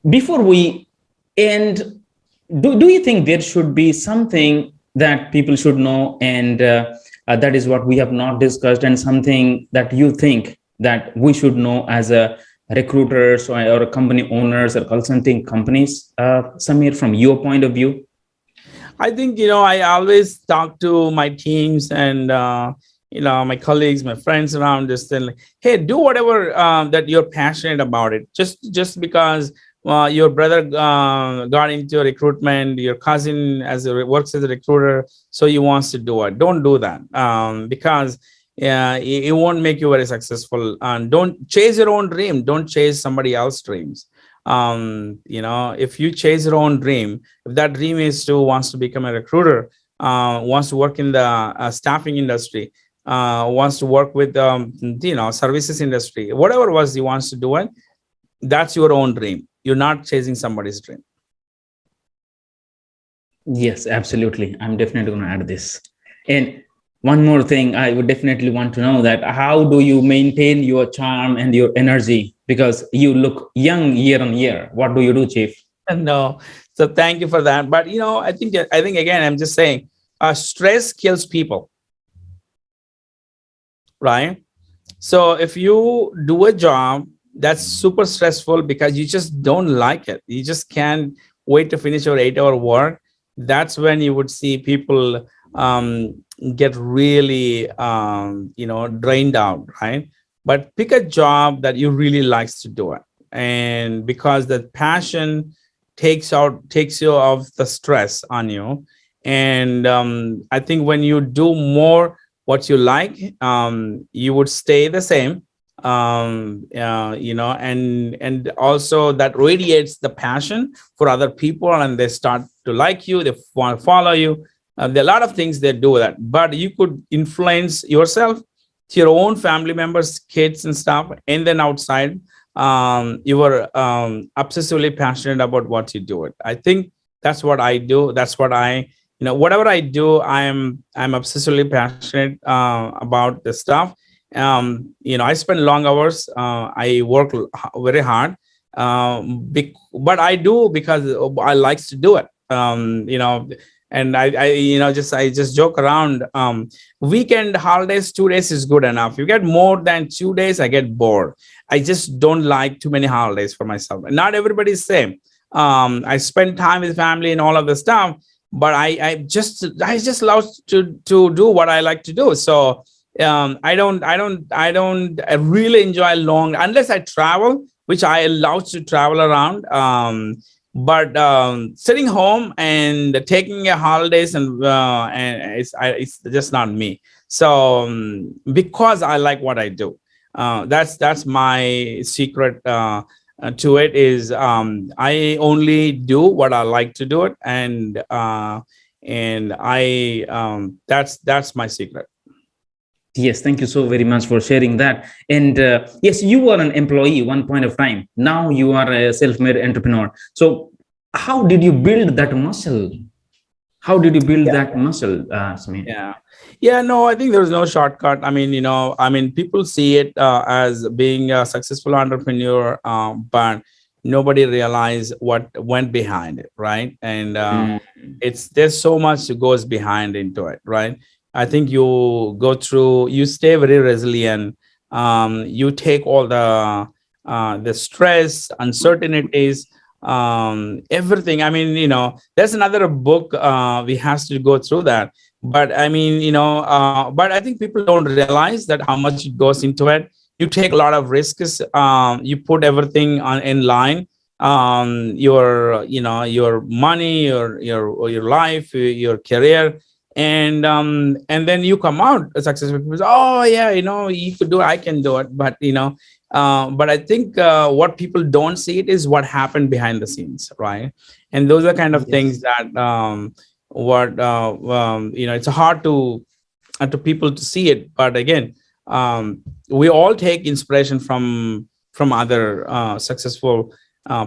before we end, do you think there should be something that people should know, and that is what we have not discussed, and something that you think that we should know as a recruiters or company owners or consulting companies, Samir, from your point of view? I think, I always talk to my teams and, my colleagues, my friends around, just then, like, hey, do whatever that you're passionate about it. Just because your brother got into recruitment, your cousin works as a recruiter, so he wants to do it. Don't do that, because it won't make you very successful. And don't chase your own dream. Don't chase somebody else's dreams. If you chase your own dream, if that dream is to wants to become a recruiter, wants to work in the staffing industry, wants to work with services industry, whatever it was he wants to do it, that's your own dream. You're not chasing somebody's dream. Yes, absolutely. I'm definitely going to add this. And one more thing, I would definitely want to know that how do you maintain your charm and your energy? Because you look young year on year. What do you do, Chief? No, so thank you for that. But I think again, I'm just saying, stress kills people, right? So if you do a job that's super stressful because you just don't like it, you just can't wait to finish your 8-hour work, that's when you would see people get really drained out, right? But pick a job that you really likes to do it, and because the passion takes you off the stress on you. And I think when you do more what you like, you would stay the same, and also that radiates the passion for other people, and they start to like you, they want to follow you. There are a lot of things they do that, but you could influence yourself to your own family members, kids and stuff, and then outside, you were obsessively passionate about what you do. It, I think that's what I do. That's what whatever I do, I'm obsessively passionate about the stuff. I spend long hours. I work very hard, but I do because I likes to do it. And I just joke around. Weekend holidays, 2 days is good enough. You get more than 2 days, I get bored. I just don't like too many holidays for myself. And not everybody's same. I spend time with family and all of the stuff, but I just love to do what I like to do. So I really enjoy long, unless I travel, which I love to travel around. But sitting home and taking a holidays, and it's just not me. So because I like what I do, that's my secret to it is, I only do what I like to do it, and I that's my secret. Yes, thank you so very much for sharing that. And yes, you were an employee one point of time. Now you are a self-made entrepreneur. So how did you build that muscle? How did you build that muscle, Samir? No, I think there's no shortcut. People see it as being a successful entrepreneur, but nobody realize what went behind it, right? And there's so much that goes behind into it, right? I think you stay very resilient. You take all the stress, uncertainties, everything. There's another book, we has to go through that. But but I think people don't realize that how much it goes into it. You take a lot of risks. You put everything in line. Your money, your life, your career, and then you come out successful. People say, oh yeah, you could do it, I can do it. But I think what people don't see it is what happened behind the scenes, right? And those are kind of things that it's hard to people to see it. But again, we all take inspiration from other successful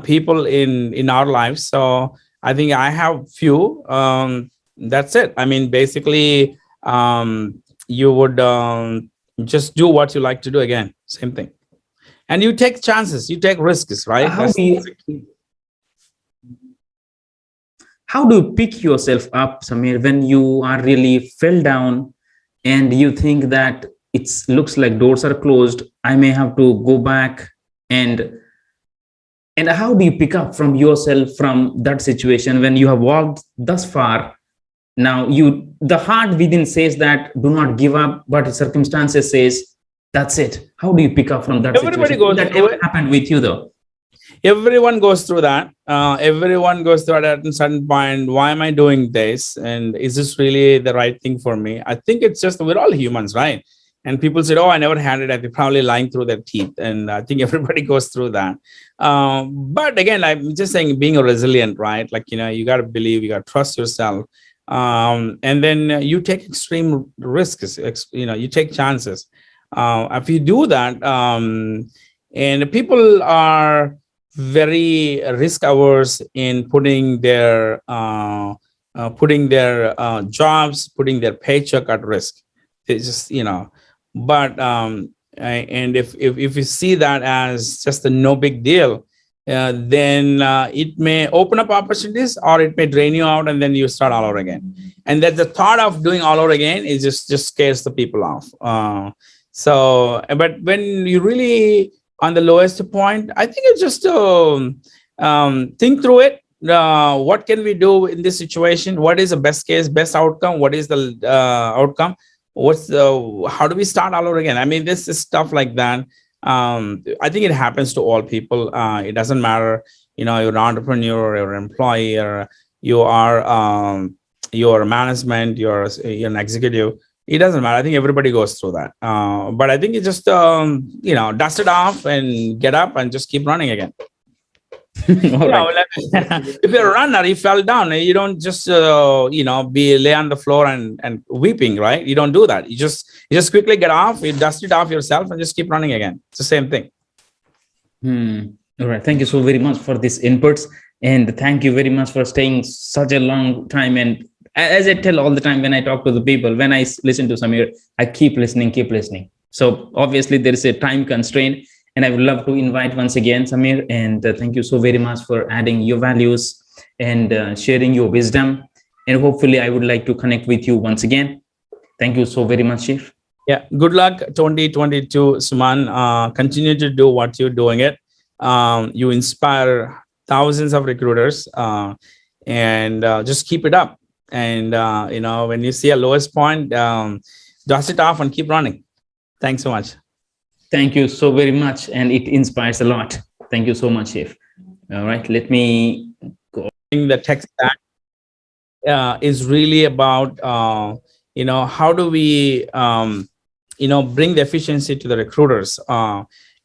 people in our lives. So I think I have few. That's it. Basically, you would just do what you like to do. Again, same thing. And you take chances, you take risks, right? How do you? how do you pick yourself up, Samir, when you are really fell down and you think that it looks like doors are closed, I may have to go back, and how do you pick up from yourself from that situation when you have walked thus far? Now the heart within says that do not give up, but circumstances says that's it. How do you pick up from that Everybody situation? goes That through ever it. happened with you though? Everyone goes through that. Everyone goes through it at a certain point. Why am I doing this? And is this really the right thing for me? I think it's just we're all humans, right? And people said, "Oh, I never had it." They're probably lying through their teeth. And I think everybody goes through that. But again, I'm just saying, being a resilient, right? Like, you got to believe, you got to trust yourself. And then you take extreme risks. You take chances. If you do that, and people are very risk averse in putting their jobs, putting their paycheck at risk. It's just, but and if you see that as just a no big deal, then it may open up opportunities, or it may drain you out, and then you start all over again. And that the thought of doing all over again is just scares the people off. But when you really on the lowest point, I think it's just think through it. What can we do in this situation? What is the best case, best outcome? What is the outcome? How do we start all over again? I mean, this is stuff like that. I think it happens to all people. It doesn't matter, you're an entrepreneur, you're an employee, or you're a management, you're an executive. It doesn't matter. I think everybody goes through that. But I think you just, dust it off and get up and just keep running again. All right. If you're a runner, you fell down, you don't just, lay on the floor and weeping, right? You don't do that. You just quickly get off, you dust it off yourself and just keep running again. It's the same thing. All right. Thank you so very much for these inputs. And thank you very much for staying such a long time. And as I tell all the time when I talk to the people, when I listen to Samir, I keep listening. So obviously there is a time constraint, and I would love to invite once again Samir, and thank you so very much for adding your values and sharing your wisdom. And hopefully I would like to connect with you once again. Thank you so very much, Chief. Yeah. Good luck 2022, Suman. Continue to do what you're doing it. You inspire thousands of recruiters, and just keep it up. And, when you see a lowest point, dust it off and keep running. Thanks so much. Thank you so very much. And it inspires a lot. Thank you so much, Chief. All right, let me go. The tech stack is really about, how do we, bring the efficiency to the recruiters,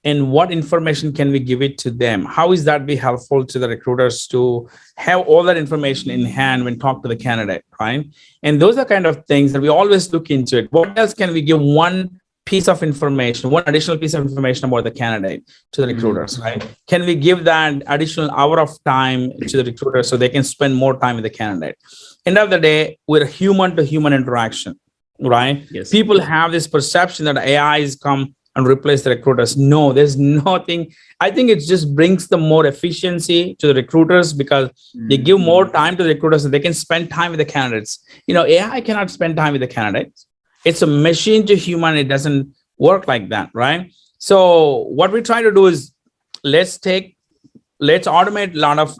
and what information can we give it to them? How is that be helpful to the recruiters to have all that information in hand when talk to the candidate, right? And those are kind of things that we always look into it. What else can we give one piece of information, one additional piece of information about the candidate to the recruiters, right? Can we give that additional hour of time to the recruiter so they can spend more time with the candidate? End of the day, we're human to human interaction, right? Yes. People have this perception that AI is come and replace the recruiters. No, there's nothing. I think it just brings the more efficiency to the recruiters because they give more time to the recruiters so they can spend time with the candidates. AI cannot spend time with the candidates. It's a machine to human. It doesn't work like that, right? So what we try to do is let's automate a lot of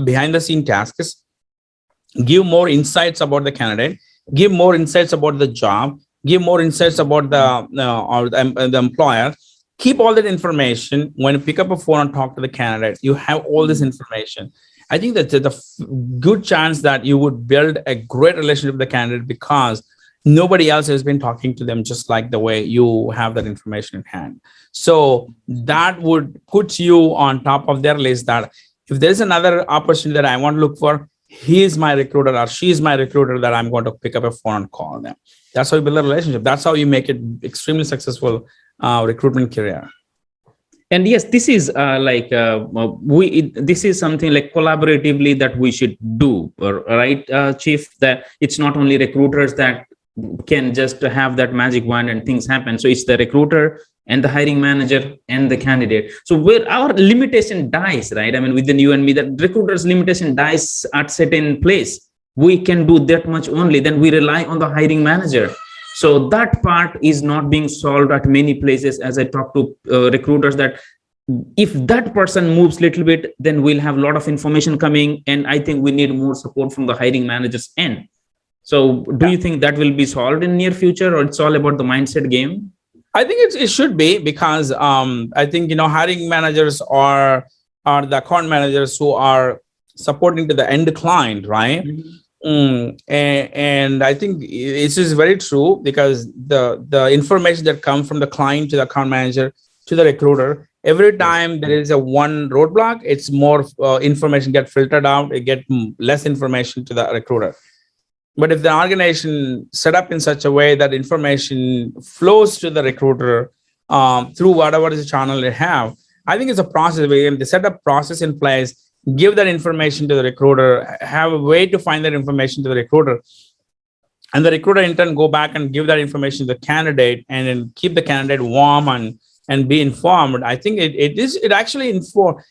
behind the scene tasks, give more insights about the candidate, give more insights about the job, give more insights about the employer. Keep all that information. When you pick up a phone and talk to the candidate, you have all this information. I think that there's a good chance that you would build a great relationship with the candidate because nobody else has been talking to them just like the way you have that information in hand. So that would put you on top of their list that if there's another opportunity that I want to look for, he is my recruiter or she is my recruiter that I'm going to pick up a phone and call them. That's how you build a relationship. That's how you make it extremely successful recruitment career. And yes, this is this is something like collaboratively that we should do, right, Chief? That it's not only recruiters that can just have that magic wand and things happen. So it's the recruiter and the hiring manager and the candidate. So where our limitation dies, right? I mean, within you and me, that recruiter's limitation dies at certain place. We can do that much only. Then we rely on the hiring manager. So that part is not being solved at many places. As I talk to recruiters, that if that person moves little bit, then we'll have a lot of information coming, and I think we need more support from the hiring managers end. So do you think that will be solved in near future, or it's all about the mindset game? I think it should be, because I think, hiring managers are the account managers who are supporting to the end client, right? And I think this is very true, because the information that comes from the client to the account manager to the recruiter, every time there is a one roadblock, it's more information get filtered out, it get less information to the recruiter. But if the organization set up in such a way that information flows to the recruiter through whatever is the channel they have, I think it's a process where they set up process in place, give that information to the recruiter, have a way to find that information to the recruiter, and the recruiter in turn go back and give that information to the candidate, and then keep the candidate warm and be informed. I think it actually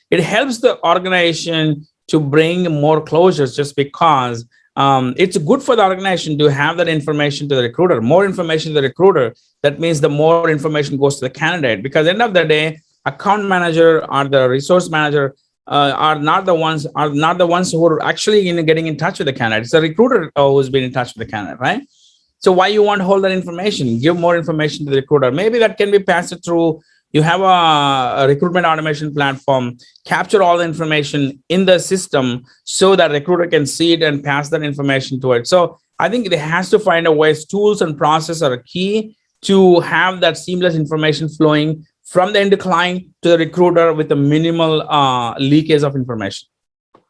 it helps the organization to bring more closures, just because it's good for the organization to have that information to the recruiter. More information to the recruiter, that means the more information goes to the candidate, because at the end of the day, account manager or the resource manager are not the ones who are actually getting in touch with the candidate. It's the recruiter who's been in touch with the candidate, right? So why you want to hold that information? Give more information to the recruiter. Maybe that can be passed through. You have a recruitment automation platform, capture all the information in the system so that recruiter can see it and pass that information to it. So I think it has to find a ways. Tools and process are key to have that seamless information flowing from the end client to the recruiter with a minimal leakage of information.